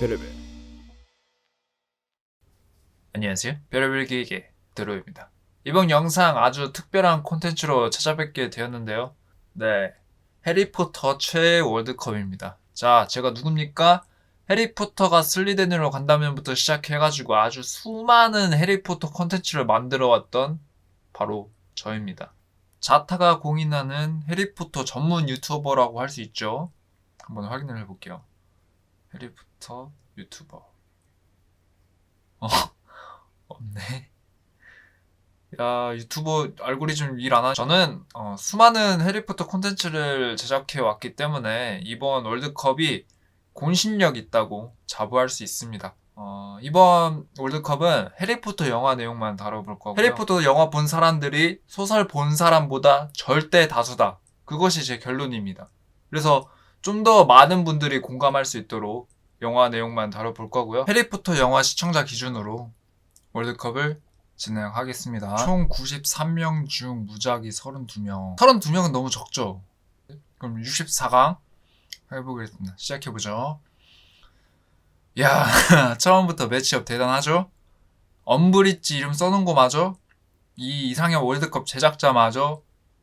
별의별. 안녕하세요. 별의별 기획의 드로입니다. 이번 영상 아주 특별한 콘텐츠로 찾아뵙게 되었는데요. 네, 해리포터 최애 월드컵입니다. 자, 제가 누굽니까? 해리포터가 슬리덴으로 간다면부터 시작해가지고 아주 수많은 해리포터 콘텐츠를 만들어왔던 바로 저입니다. 자타가 공인하는 해리포터 전문 유튜버라고 할 수 있죠. 한번 확인을 해볼게요. 해리포터 유튜버. 없네. 야, 유튜버 알고리즘 일 안 하죠? 저는 수많은 해리포터 콘텐츠를 제작해 왔기 때문에 이번 월드컵이 공신력 있다고 자부할 수 있습니다. 이번 월드컵은 해리포터 영화 내용만 다뤄볼 거고요. 해리포터 영화 본 사람들이 소설 본 사람보다 절대 다수다. 그것이 제 결론입니다. 그래서 좀 더 많은 분들이 공감할 수 있도록 영화 내용만 다뤄볼 거고요. 해리포터 영화 시청자 기준으로 월드컵을 진행하겠습니다. 총 93명 중 무작위 32명. 32명은 너무 적죠? 그럼 64강 해보겠습니다. 시작해보죠. 야, 처음부터 매치업 대단하죠? 엄브리지 이름 써놓은 거 마저 이 이상형 월드컵 제작자마저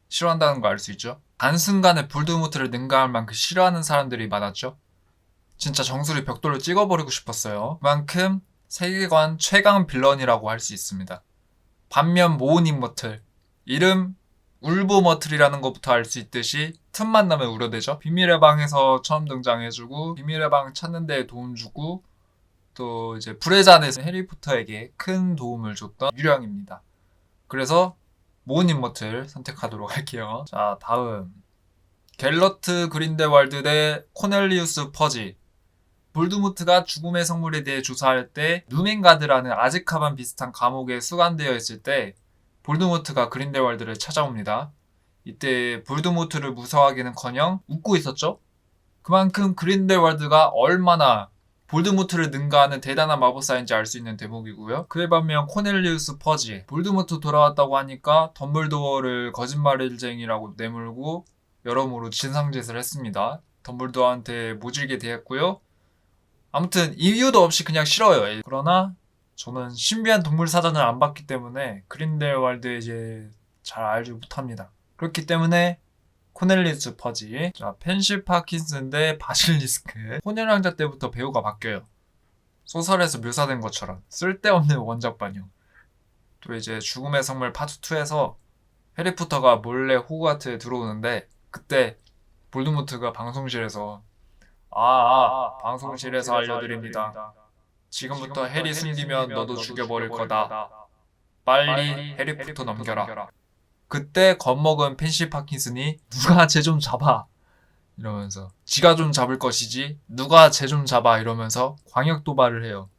싫어한다는 거 알 수 있죠? 한순간에 볼드모트를 능가할 만큼 싫어하는 사람들이 많았죠? 진짜 정수리 벽돌로 찍어버리고 싶었어요. 그만큼 세계관 최강 빌런이라고 할 수 있습니다. 반면 모은 인머틀, 이름 울보머틀이라는 것부터 알 수 있듯이 틈만 나면 우려되죠. 비밀의 방에서 처음 등장해주고 비밀의 방 찾는 데 도움 주고 또 이제 불의 잔에서 해리포터에게 큰 도움을 줬던 유령입니다. 그래서 모은 인머틀 선택하도록 할게요. 자, 다음 갤러트 그린델왈드 대 코넬리우스 퍼지. 볼드모트가 죽음의 성물에 대해 조사할 때 누멘가드라는 아즈카반 비슷한 감옥에 수감되어 있을 때 볼드모트가 그린델왈드를 찾아옵니다. 이때 볼드모트를 무서워하기는커녕 웃고 있었죠. 그만큼 그린델왈드가 얼마나 볼드모트를 능가하는 대단한 마법사인지 알 수 있는 대목이고요. 그에 반면 코넬리우스 퍼지, 볼드모트 돌아왔다고 하니까 덤블도어를 거짓말쟁이라고 내물고 여러모로 진상짓을 했습니다. 덤블도어한테 모질게 대했고요. 아무튼 이유도 없이 그냥 싫어요. 그러나 저는 신비한 동물 사전을 안 봤기 때문에 그린델왈드 이제 잘 알지 못합니다. 그렇기 때문에 코넬리우스 퍼지. 자, 펜시 파킨슨 대 바실리스크. 혼혈왕자 때부터 배우가 바뀌어요. 소설에서 묘사된 것처럼 쓸데없는 원작 반영. 또 이제 죽음의 성물 파트 2에서 해리포터가 몰래 호그와트에 들어오는데 그때 볼드모트가 방송실에서 방송실에서 알려드립니다. 지금부터 해리 숨기면 너도 죽여버릴 거다. 빨리 해리포터 넘겨라. 그때 겁먹은 펜시 파킨슨이 누가 쟤 좀 잡아 이러면서 지가 좀 잡을 것이지 누가 쟤 좀 잡아 이러면서 광역 도발을 해요.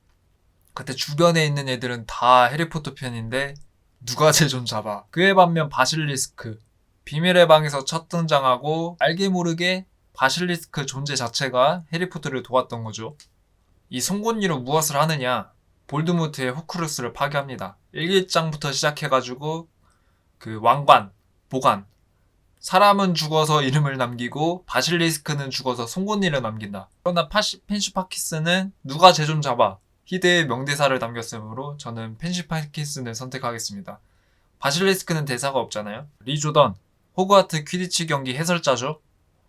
그때 주변에 있는 애들은 다 해리포터 편인데 누가 쟤 좀 잡아. 그에 반면 바실리스크 비밀의 방에서 첫 등장하고 알게 모르게 바실리스크 존재 자체가 해리포터를 도왔던 거죠. 이 송곳니로 무엇을 하느냐? 볼드모트의 호크루스를 파괴합니다. 일기장부터 시작해가지고 그 왕관, 보관. 사람은 죽어서 이름을 남기고 바실리스크는 죽어서 송곳니를 남긴다. 그러나 펜시 파킨슨은 누가 쟤 좀 잡아. 희대의 명대사를 남겼으므로 저는 펜시 파킨슨을 선택하겠습니다. 바실리스크는 대사가 없잖아요. 리 조던, 호그와트 퀴디치 경기 해설자죠.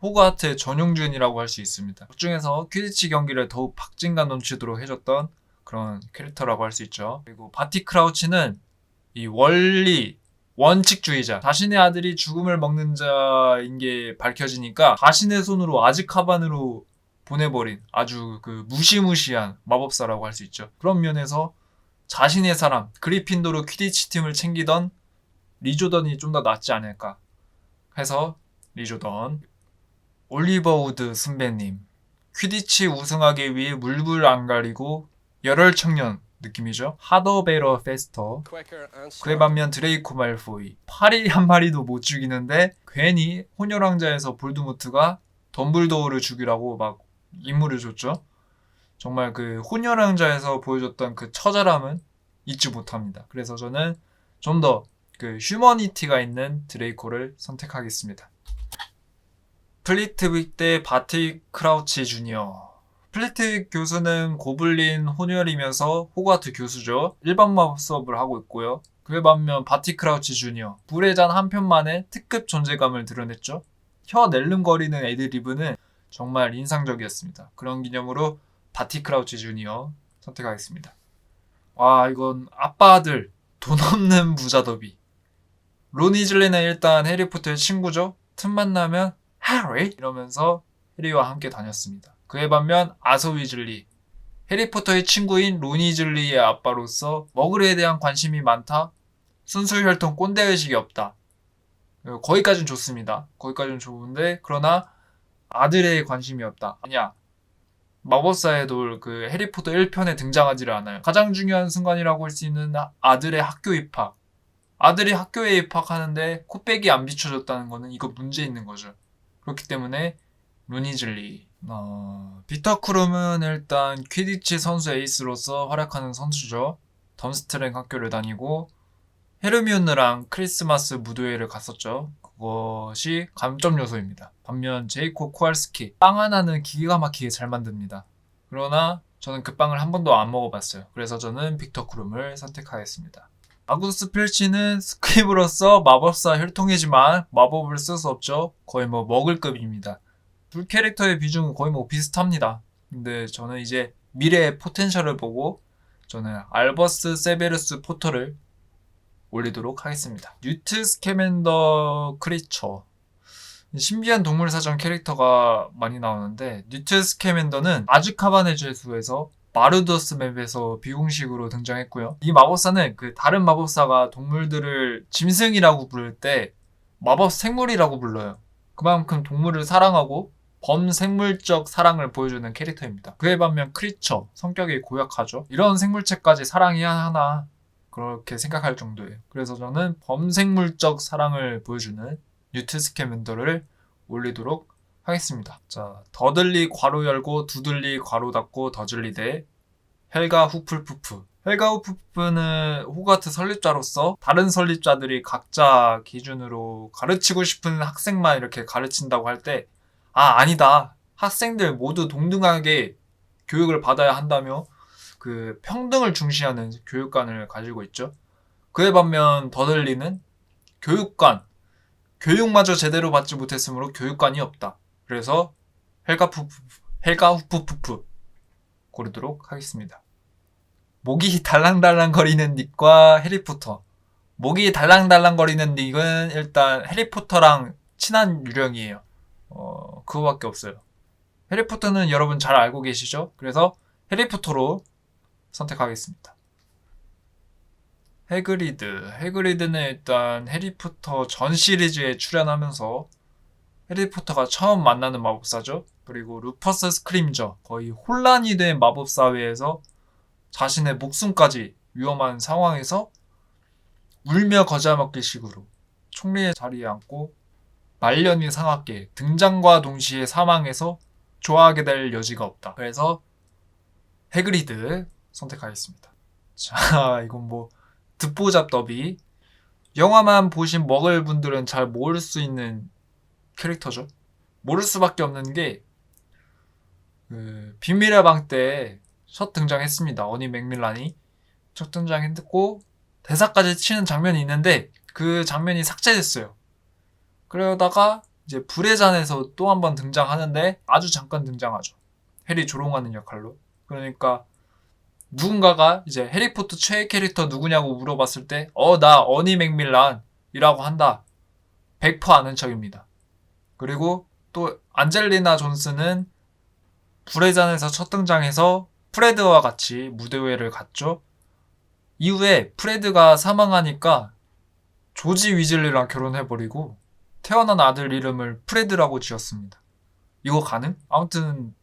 호그와트의 전용준이라고 할 수 있습니다. 그 중에서 퀴디치 경기를 더욱 박진감 넘치도록 해줬던 그런 캐릭터라고 할 수 있죠. 그리고 바티 크라우치는 이 원칙주의자. 자신의 아들이 죽음을 먹는 자인 게 밝혀지니까 자신의 손으로 아즈카반으로 보내버린 아주 그 무시무시한 마법사라고 할 수 있죠. 그런 면에서 자신의 사람, 그리핀도르 퀴디치 팀을 챙기던 리조던이 좀 더 낫지 않을까 해서 리조던. 올리버 우드 선배님. 퀴디치 우승하기 위해 물불 안 가리고 열혈 청년 느낌이죠. 하더베러 페스터. 그에 반면 드레이코 말포이. 파리 한 마리도 못 죽이는데 괜히 혼혈왕자에서 볼드모트가 덤블도어를 죽이라고 막 임무를 줬죠. 정말 그 혼혈왕자에서 보여줬던 그 처절함은 잊지 못합니다. 그래서 저는 좀 더 그 휴머니티가 있는 드레이코를 선택하겠습니다. 플리트윅 대 바티 크라우치 주니어. 플리트 교수는 고블린 혼혈이면서 호가트 교수죠. 일반 마법 수업을 하고 있고요. 그에 반면 바티 크라우치 주니어, 불의 잔 한 편만에 특급 존재감을 드러냈죠. 혀 낼름거리는 애드리브는 정말 인상적이었습니다. 그런 기념으로 바티 크라우치 주니어 선택하겠습니다. 와, 이건 아빠 아들 돈 없는 부자 더비. 론 위즐리는 일단 해리포터의 친구죠. 틈만 나면 해리 이러면서 해리와 함께 다녔습니다. 그에 반면 아서 위즐리, 해리포터의 친구인 론 위즐리의 아빠로서 머글에 대한 관심이 많다. 순수 혈통 꼰대의식이 없다. 거기까지는 좋습니다. 거기까지는 좋은데 그러나 아들에 관심이 없다. 아니야. 마법사의 돌 그 해리포터 1편에 등장하지를 않아요. 가장 중요한 순간이라고 할 수 있는 아들의 학교 입학. 아들이 학교에 입학하는데 코백이 안 비춰졌다는 거는 이거 문제 있는 거죠. 그렇기 때문에 론 위즐리. 피터 크룸은 일단 퀴디치 선수 에이스로서 활약하는 선수죠. 덤스트랭 학교를 다니고 헤르미온느랑 크리스마스 무도회를 갔었죠. 그것이 감점 요소입니다. 반면 제이코 코알스키 빵 하나는 기가 막히게 잘 만듭니다. 그러나 저는 그 빵을 한 번도 안 먹어봤어요. 그래서 저는 빅터 크룸을 선택하겠습니다. 아구스트 필치는 스크립으로서 마법사 혈통이지만 마법을 쓸 수 없죠. 거의 뭐 먹을급입니다. 둘 캐릭터의 비중은 거의 뭐 비슷합니다. 근데 저는 이제 미래의 포텐셜을 보고 저는 알버스 세베르스 포터를 올리도록 하겠습니다. 뉴트 스캐맨더 크리처. 신비한 동물 사전 캐릭터가 많이 나오는데 뉴트 스캐맨더는 아즈카반의 죄수에서 마르더스 맵에서 비공식으로 등장했고요. 이 마법사는 그 다른 마법사가 동물들을 짐승이라고 부를 때 마법 생물이라고 불러요. 그만큼 동물을 사랑하고 범생물적 사랑을 보여주는 캐릭터입니다. 그에 반면 크리처, 성격이 고약하죠. 이런 생물체까지 사랑해야 하나 그렇게 생각할 정도예요. 그래서 저는 범생물적 사랑을 보여주는 뉴트 스캐맨더를 올리도록 하겠습니다. 자, 더들리 괄호 열고 두들리 괄호 닫고 더즐리 대 헬가 후플푸프. 헬가 후플푸프는 호가트 설립자로서 다른 설립자들이 각자 기준으로 가르치고 싶은 학생만 이렇게 가르친다고 할 때 아니다. 학생들 모두 동등하게 교육을 받아야 한다며 그 평등을 중시하는 교육관을 가지고 있죠. 그에 반면 더들리는 교육마저 제대로 받지 못했으므로 교육관이 없다. 그래서 헬가 후프푸프 고르도록 하겠습니다. 목이 달랑달랑거리는 닉과 해리포터. 목이 달랑달랑거리는 닉은 일단 해리포터랑 친한 유령이에요. 그거밖에 없어요. 해리포터는 여러분 잘 알고 계시죠? 그래서 해리포터로 선택하겠습니다. 해그리드는 일단 해리포터 전 시리즈에 출연하면서 해리포터가 처음 만나는 마법사죠. 그리고 루퍼스 스크림저, 거의 혼란이 된 마법사회에서 자신의 목숨까지 위험한 상황에서 울며 거자먹기 식으로 총리의 자리에 앉고 말년이 상하게 등장과 동시에 사망해서 좋아하게 될 여지가 없다. 그래서 해그리드 선택하겠습니다. 자, 이건 뭐 듣보잡 더비. 영화만 보신 먹을 분들은 잘 모를 수 있는 캐릭터죠. 모를 수밖에 없는 게 비밀의 방 때 첫 등장했습니다. 어니 맥밀란이 첫 등장했고 대사까지 치는 장면이 있는데 그 장면이 삭제됐어요. 그러다가 이제 불의 잔에서 또 한 번 등장하는데 아주 잠깐 등장하죠. 해리 조롱하는 역할로. 그러니까 누군가가 이제 해리포터 최애 캐릭터 누구냐고 물어봤을 때 나 어니 맥밀란이라고 한다. 100% 아는 척입니다. 그리고 또 안젤리나 존스는 불의 잔에서 첫 등장해서 프레드와 같이 무대회를 갔죠. 이후에 프레드가 사망하니까 조지 위즐리랑 결혼해버리고 태어난 아들 이름을 프레드라고 지었습니다. 이거 가능? 아무튼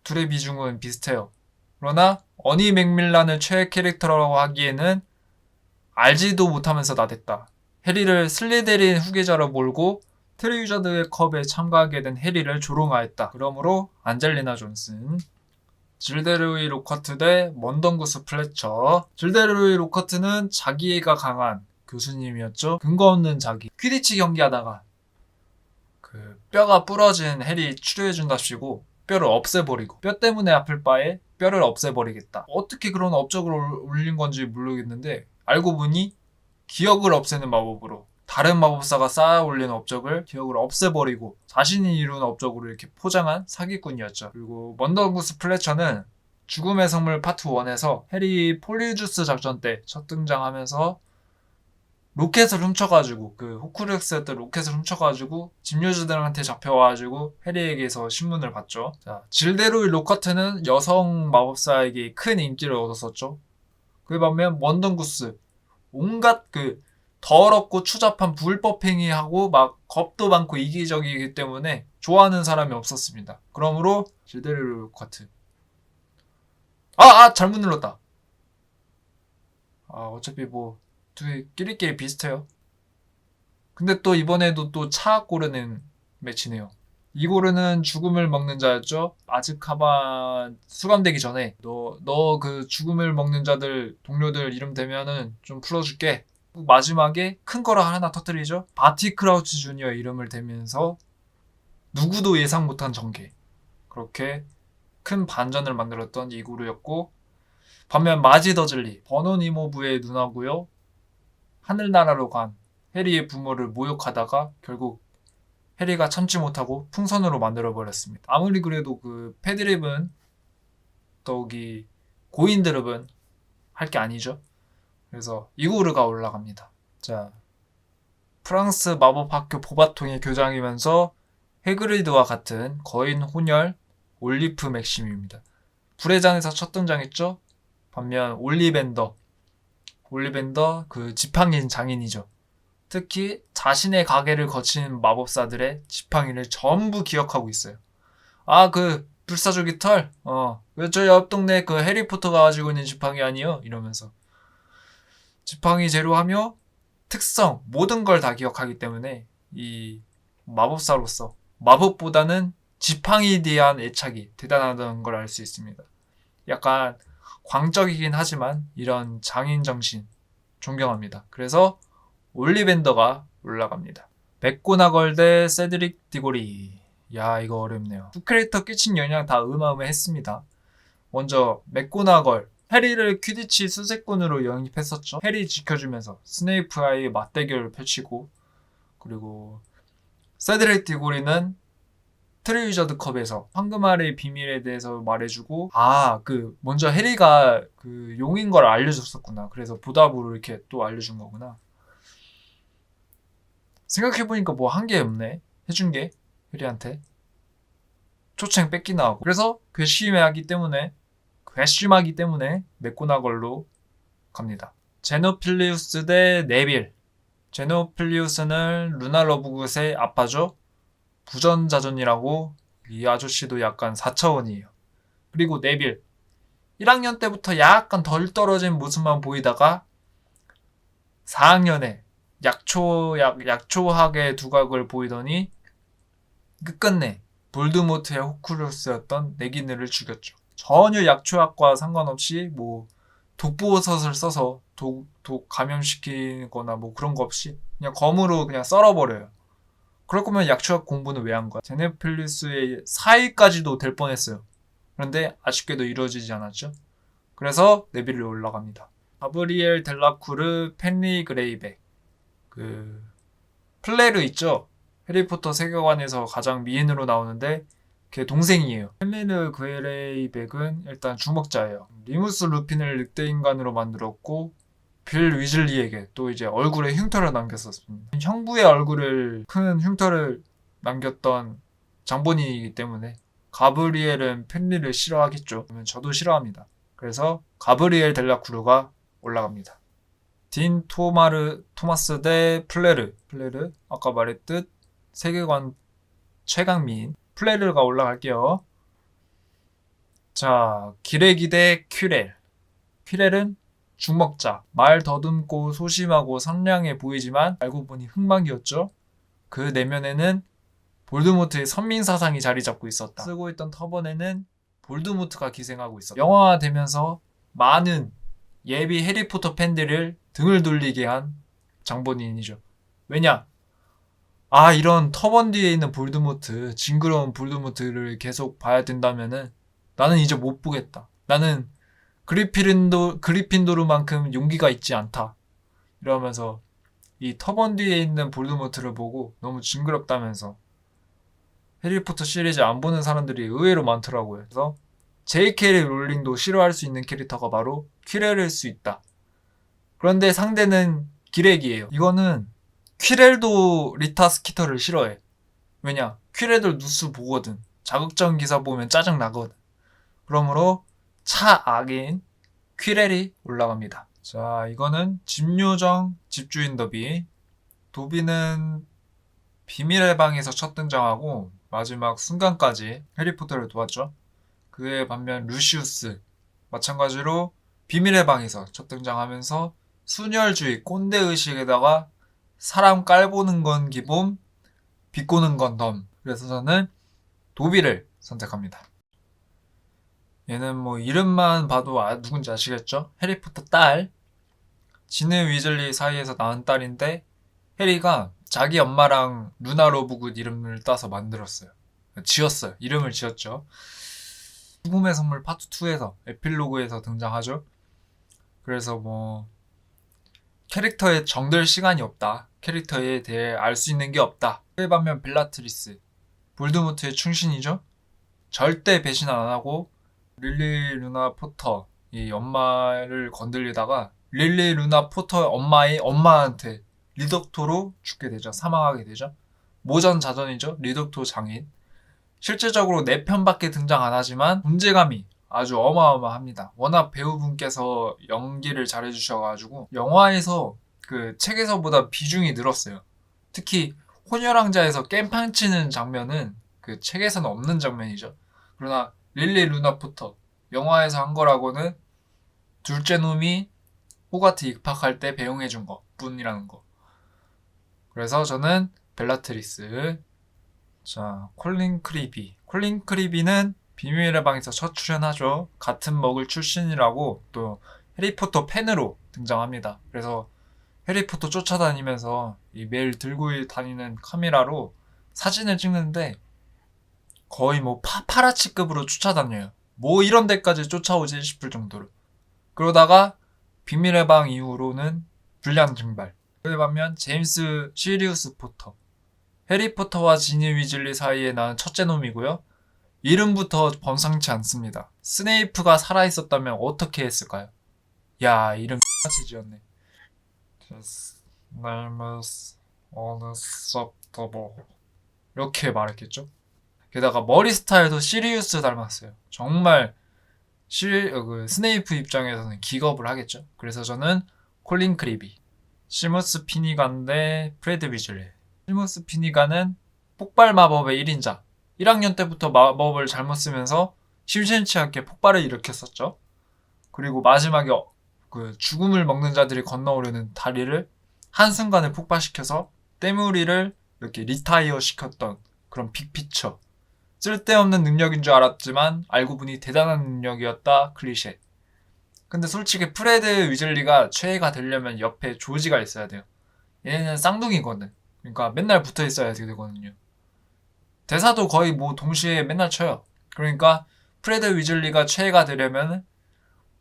둘의 비중은 비슷해요. 그러나 어니 맥밀란을 최애 캐릭터라고 하기에는 알지도 못하면서 나댔다. 해리를 슬리데린 후계자로 몰고 트레유저드의 컵에 참가하게 된 해리를 조롱하였다. 그러므로 안젤리나 존슨. 질데루이 로커트 대 먼덩구스 플래처. 질데루이 로커트는 자기애가 강한 교수님이었죠. 근거 없는 자기. 퀴디치 경기하다가 그 뼈가 부러진 해리 치료해준답시고 뼈를 없애버리고 뼈 때문에 아플 바에 뼈를 없애버리겠다. 어떻게 그런 업적을 올린 건지 모르겠는데 알고 보니 기억을 없애는 마법으로 다른 마법사가 쌓아 올린 업적을 기억을 없애버리고 자신이 이룬 업적으로 이렇게 포장한 사기꾼이었죠. 그리고 먼더구스 플래처는 죽음의 성물 파트 1에서 해리 폴리주스 작전 때 첫 등장하면서 로켓을 훔쳐가지고 그 호크룩스였던 로켓을 훔쳐가지고 집요주들한테 잡혀와가지고 해리에게서 신문을 받죠. 자, 질데로이 로커트는 여성 마법사에게 큰 인기를 얻었었죠. 그에 반면 먼더구스 온갖 그 더럽고 추잡한 불법 행위하고 막 겁도 많고 이기적이기 때문에 좋아하는 사람이 없었습니다. 그러므로 질데로이 로커트 잘못 눌렀다. 어차피 뭐 둘이 끼리끼리 비슷해요. 근데 또 이번에도 또 차 고르는 매치네요. 이고르는 죽음을 먹는 자였죠. 아즈카반 수감되기 전에 너 그 죽음을 먹는 자들 동료들 이름 되면은 좀 풀어줄게. 마지막에 큰 거를 하나 터뜨리죠. 바티 크라우치 주니어 이름을 대면서 누구도 예상 못한 전개. 그렇게 큰 반전을 만들었던 이고르였고 반면 마지 더즐리 버논 이모부의 누나고요. 하늘나라로 간 해리의 부모를 모욕하다가 결국 해리가 참지 못하고 풍선으로 만들어버렸습니다. 아무리 그래도 그 패드립은 더욱이 고인드립은 할 게 아니죠. 그래서 이고르가 올라갑니다. 자, 프랑스 마법학교 보바통의 교장이면서 해그리드와 같은 거인 혼혈 올리프 맥심입니다. 불의 잔에서 첫 등장했죠. 반면 올리벤더 그 지팡이 장인이죠. 특히 자신의 가게를 거친 마법사들의 지팡이를 전부 기억하고 있어요. 그 불사조기 털? 저 옆 동네 그 해리포터가 가지고 있는 지팡이 아니요? 이러면서 지팡이 재료하며 특성 모든 걸 다 기억하기 때문에 이 마법사로서 마법보다는 지팡이에 대한 애착이 대단하다는 걸 알 수 있습니다. 약간 광적이긴 하지만 이런 장인 정신 존경합니다. 그래서 올리벤더가 올라갑니다. 맥고나걸 대 세드릭 디고리. 야, 이거 어렵네요. 두 캐릭터 끼친 영향 다 어마어마했습니다. 먼저 맥고나걸 해리를 퀴디치 수색꾼으로 영입했었죠. 해리 지켜주면서 스네이프와의 맞대결을 펼치고 그리고 세드릭 디고리는 트레이저드컵에서 황금알의 비밀에 대해서 말해주고 먼저 해리가 그 용인 걸 알려줬었구나. 그래서 보답으로 이렇게 또 알려준 거구나. 생각해보니까 뭐 한 게 없네. 해준 게 해리한테 초챙 뺏기나 하고. 그래서 괘씸하기 때문에 맥고나걸로 갑니다. 제노필리우스 대 네빌. 제노필리우스는 루나 러브굿의 아빠죠. 부전자전이라고 이 아저씨도 약간 4차원이에요. 그리고 네빌 1학년 때부터 약간 덜 떨어진 모습만 보이다가 4학년에 약초하게 두각을 보이더니 끝끝내 볼드모트의 호크루스였던 네기느를 죽였죠. 전혀 약초학과 상관없이 뭐 독보섯을 써서 독 감염시키거나 뭐 그런 거 없이 그냥 검으로 그냥 썰어버려요. 그럴 거면 약초학 공부는 왜 한 거야? 제네필리스의 사위까지도 될 뻔했어요. 그런데 아쉽게도 이루어지지 않았죠. 그래서 네빌이 올라갑니다. 가브리엘 델라쿠르 펜리 그레이백 그 플레르 있죠? 해리포터 세계관에서 가장 미인으로 나오는데 걔 동생이에요. 펜리르 그레이백은 일단 주먹자예요. 리무스 루핀을 늑대인간으로 만들었고 빌 위즐리에게 또 이제 얼굴에 흉터를 남겼었습니다. 형부의 얼굴을 큰 흉터를 남겼던 장본인이기 때문에 가브리엘은 펜리를 싫어하겠죠. 그러면 저도 싫어합니다. 그래서 가브리엘 델라크루가 올라갑니다. 딘 토마스 대 플레르 아까 말했듯 세계관 최강미인 플레르가 올라갈게요. 자, 기레기 대 퀴렐은 주먹자, 말 더듬고 소심하고 선량해 보이지만 알고 보니 흑막이었죠. 그 내면에는 볼드모트의 선민사상이 자리 잡고 있었다. 쓰고 있던 터번에는 볼드모트가 기생하고 있었다. 영화화되면서 많은 예비 해리포터 팬들을 등을 돌리게 한 장본인이죠. 왜냐? 아, 이런 터번 뒤에 있는 볼드모트, 징그러운 볼드모트를 계속 봐야 된다면은 나는 이제 못 보겠다. 나는 그리핀도르만큼 용기가 있지 않다. 이러면서 이 터번 뒤에 있는 볼드모트를 보고 너무 징그럽다면서 해리포터 시리즈 안 보는 사람들이 의외로 많더라고요. 그래서 J.K. 롤링도 싫어할 수 있는 캐릭터가 바로 퀴렐일 수 있다. 그런데 상대는 기렉이에요. 이거는 퀴렐도 리타 스키터를 싫어해. 왜냐? 퀴렐도 뉴스 보거든. 자극적인 기사 보면 짜증 나거든. 그러므로 차악인 퀴렐이 올라갑니다. 자, 이거는 집요정 집주인 더비. 도비는 비밀의 방에서 첫 등장하고 마지막 순간까지 해리포터를 도왔죠. 그에 반면 루시우스 마찬가지로 비밀의 방에서 첫 등장하면서 순혈주의 꼰대 의식에다가 사람 깔보는 건 기본, 비꼬는 건 덤. 그래서 저는 도비를 선택합니다. 얘는 뭐 이름만 봐도 누군지 아시겠죠? 해리포터 딸. 지느 위즐리 사이에서 낳은 딸인데 해리가 자기 엄마랑 루나 로브굿 이름을 따서 만들었어요. 지었어요. 이름을 지었죠. 죽음의 선물 파트 2에서 에필로그에서 등장하죠. 그래서 뭐 캐릭터에 정들 시간이 없다. 캐릭터에 대해 알 수 있는 게 없다. 그에 반면 벨라트리스 볼드모트의 충신이죠. 절대 배신 안 하고 릴리 루나 포터 이 엄마를 건들리다가 릴리 루나 포터 엄마의 엄마한테 리덕토로 죽게 되죠. 사망하게 되죠. 모전자전이죠. 리덕토 장인. 실제적으로 4편밖에 등장 안 하지만 존재감이 아주 어마어마합니다. 워낙 배우분께서 연기를 잘해주셔가지고 영화에서 그 책에서보다 비중이 늘었어요. 특히 혼혈왕자에서 깽판 치는 장면은 그 책에서는 없는 장면이죠. 그러나 릴리 루나 포터 영화에서 한 거라고는 둘째 놈이 호가트 입학할 때 배웅해준 것 뿐이라는 거. 그래서 저는 벨라트리스. 자, 콜린 크리비. 콜린 크리비는 비밀의 방에서 첫 출연하죠. 같은 먹을 출신이라고 또 해리포터 팬으로 등장합니다. 그래서 해리포터 쫓아다니면서 매일 들고 다니는 카메라로 사진을 찍는데 거의 뭐 파파라치급으로 쫓아다녀요. 뭐 이런 데까지 쫓아오지 싶을 정도로. 그러다가 비밀의 방 이후로는 불량 증발. 그에 반면 제임스 시리우스 포터. 해리포터와 지니 위즐리 사이에 나는 첫째 놈이고요. 이름부터 범상치 않습니다. 스네이프가 살아있었다면 어떻게 했을까요? 야, 이름 X같이 지었네. His name is unacceptable. 이렇게 말했겠죠? 게다가 머리 스타일도 시리우스 닮았어요. 정말 스네이프 입장에서는 기겁을 하겠죠. 그래서 저는 콜린 크리비, 시무스 피니간 대 프레드 위즐리. 시무스 피니간은 폭발 마법의 1인자. 1학년 때부터 마법을 잘못 쓰면서 심심치 않게 폭발을 일으켰었죠. 그리고 마지막에 그 죽음을 먹는 자들이 건너오려는 다리를 한순간에 폭발시켜서 때무리를 이렇게 리타이어 시켰던 그런 빅피처. 쓸데없는 능력인 줄 알았지만 알고 보니 대단한 능력이었다 클리셰. 근데 솔직히 프레드 위즐리가 최애가 되려면 옆에 조지가 있어야 돼요. 얘는 쌍둥이거든. 그러니까 맨날 붙어 있어야 되거든요. 대사도 거의 뭐 동시에 맨날 쳐요. 그러니까 프레드 위즐리가 최애가 되려면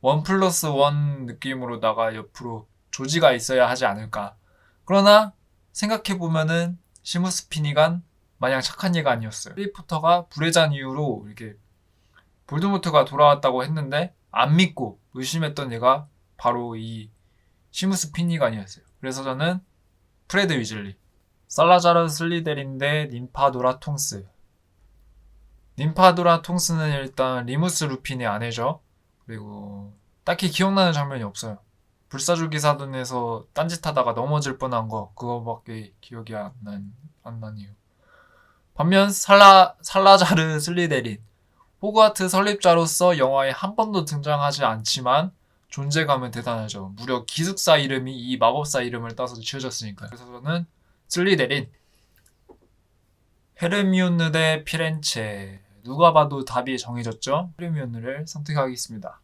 1+1 느낌으로다가 옆으로 조지가 있어야 하지 않을까. 그러나 생각해보면은 시무스 피니간 마냥 착한 얘가 아니었어요. 해리포터가 불의 잔 이후로 이렇게 볼드모트가 돌아왔다고 했는데 안 믿고 의심했던 얘가 바로 이 시무스 피니간이었어요. 그래서 저는 프레드 위즐리. 살라자르 슬리데린 대 님파도라 통스. 님파도라 통스는 일단 리무스 루핀의 아내죠. 그리고 딱히 기억나는 장면이 없어요. 불사조 기사단에서 딴짓하다가 넘어질 뻔한 거 그거밖에 기억이 안 나네요. 반면 살라자르 슬리데린 호그와트 설립자로서 영화에 한 번도 등장하지 않지만 존재감은 대단하죠. 무려 기숙사 이름이 이 마법사 이름을 따서 지어졌으니까요. 그래서 저는 슬리데린. 헤르미온느 대 피렌체. 누가 봐도 답이 정해졌죠? 헤르미온느를 선택하겠습니다.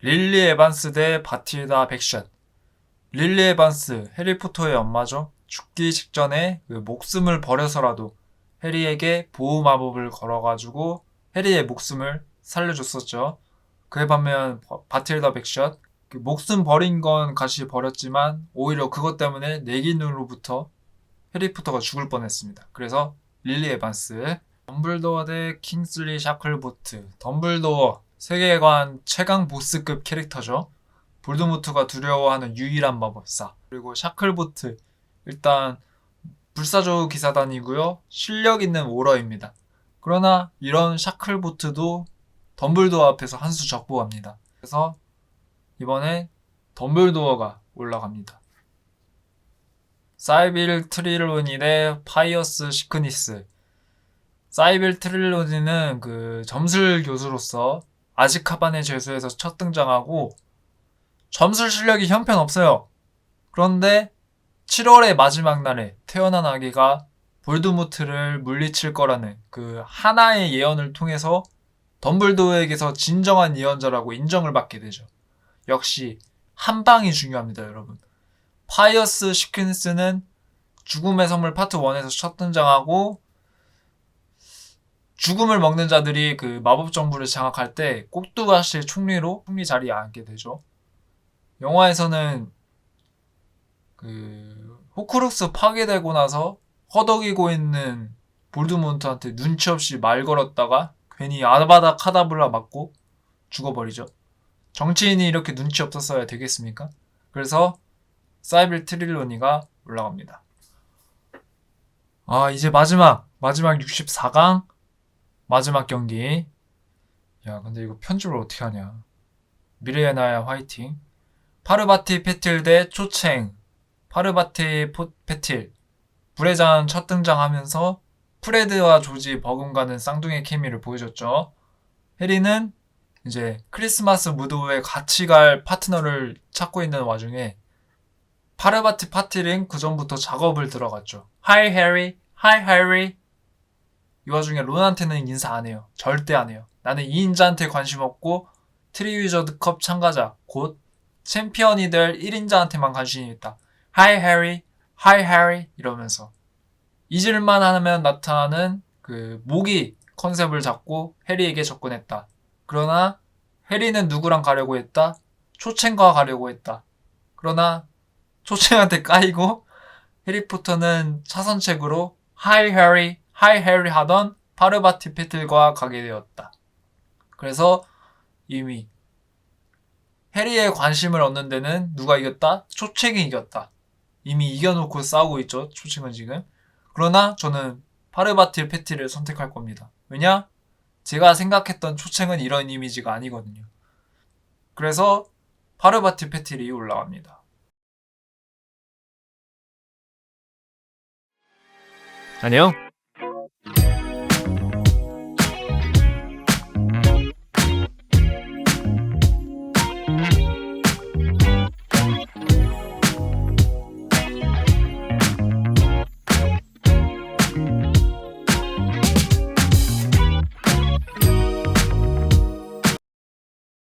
릴리 에반스 대 바틸다 백샷. 릴리 에반스, 해리포터의 엄마죠. 죽기 직전에 그 목숨을 버려서라도 해리에게 보호 마법을 걸어가지고 해리의 목숨을 살려줬었죠. 그에 반면 바틸다 백샷, 그 목숨 버린 건 같이 버렸지만 오히려 그것 때문에 내기눈으로부터 해리포터가 죽을 뻔했습니다. 그래서 릴리 에반스. 덤블도어 대 킹슬리 샤클보트. 덤블도어 세계관 최강 보스급 캐릭터죠. 볼드모트가 두려워하는 유일한 마법사. 그리고 샤클보트, 일단 불사조 기사단이고요. 실력 있는 오러입니다. 그러나 이런 샤클보트도 덤블도어 앞에서 한 수 적보합니다. 그래서 이번에 덤블도어가 올라갑니다. 사이빌 트릴로니 대 파이어스 시크니스. 사이빌 트릴로니는 그 점술 교수로서 아즈카반의 죄수에서 첫 등장하고 점술 실력이 형편없어요. 그런데 7월의 마지막 날에 태어난 아기가 볼드모트를 물리칠 거라는 그 하나의 예언을 통해서 덤블도어에게서 진정한 예언자라고 인정을 받게 되죠. 역시 한 방이 중요합니다, 여러분. 파이어스 시크니스는 죽음의 선물 파트 1에서 첫 등장하고 죽음을 먹는 자들이 그 마법 정부를 장악할 때 꼭두가시 총리로 총리 자리에 앉게 되죠. 영화에서는 그 호크룩스 파괴되고 나서 허덕이고 있는 볼드모트한테 눈치 없이 말 걸었다가 괜히 아바다 카다블라 맞고 죽어버리죠. 정치인이 이렇게 눈치 없었어야 되겠습니까? 그래서 사이빌 트릴로니가 올라갑니다. 이제 마지막 64강 마지막 경기. 야, 근데 이거 편집을 어떻게 하냐. 미래의 나야 화이팅. 파르바티 페틸 대 초챙. 파르바티 페틸. 불의 전 첫 등장하면서 프레드와 조지 버금가는 쌍둥이 케미를 보여줬죠. 해리는 이제 크리스마스 무도회에 같이 갈 파트너를 찾고 있는 와중에 파르바티 파틸은 그 전부터 작업을 들어갔죠. Hi Harry, Hi Harry. 이 와중에 론한테는 인사 안 해요. 절대 안 해요. 나는 2인자한테 관심 없고 트리위저드컵 참가자, 곧 챔피언이 될 1인자한테만 관심이 있다. Hi Harry, Hi Harry 이러면서 잊을만 하면 나타나는 그 모기 컨셉을 잡고 해리에게 접근했다. 그러나 해리는 누구랑 가려고 했다? 초챙과 가려고 했다. 그러나 초챙한테 까이고 해리포터는 차선책으로 Hi Harry, Hi Harry 하던 파르바티 페틸과 가게 되었다. 그래서 이미 해리의 관심을 얻는 데는 누가 이겼다? 초챙이 이겼다. 이미 이겨놓고 싸우고 있죠. 초챙은 지금. 그러나 저는 파르바티 페틸을 선택할 겁니다. 왜냐? 제가 생각했던 초챙은 이런 이미지가 아니거든요. 그래서 파르바티 페틸이 올라갑니다. 안녕.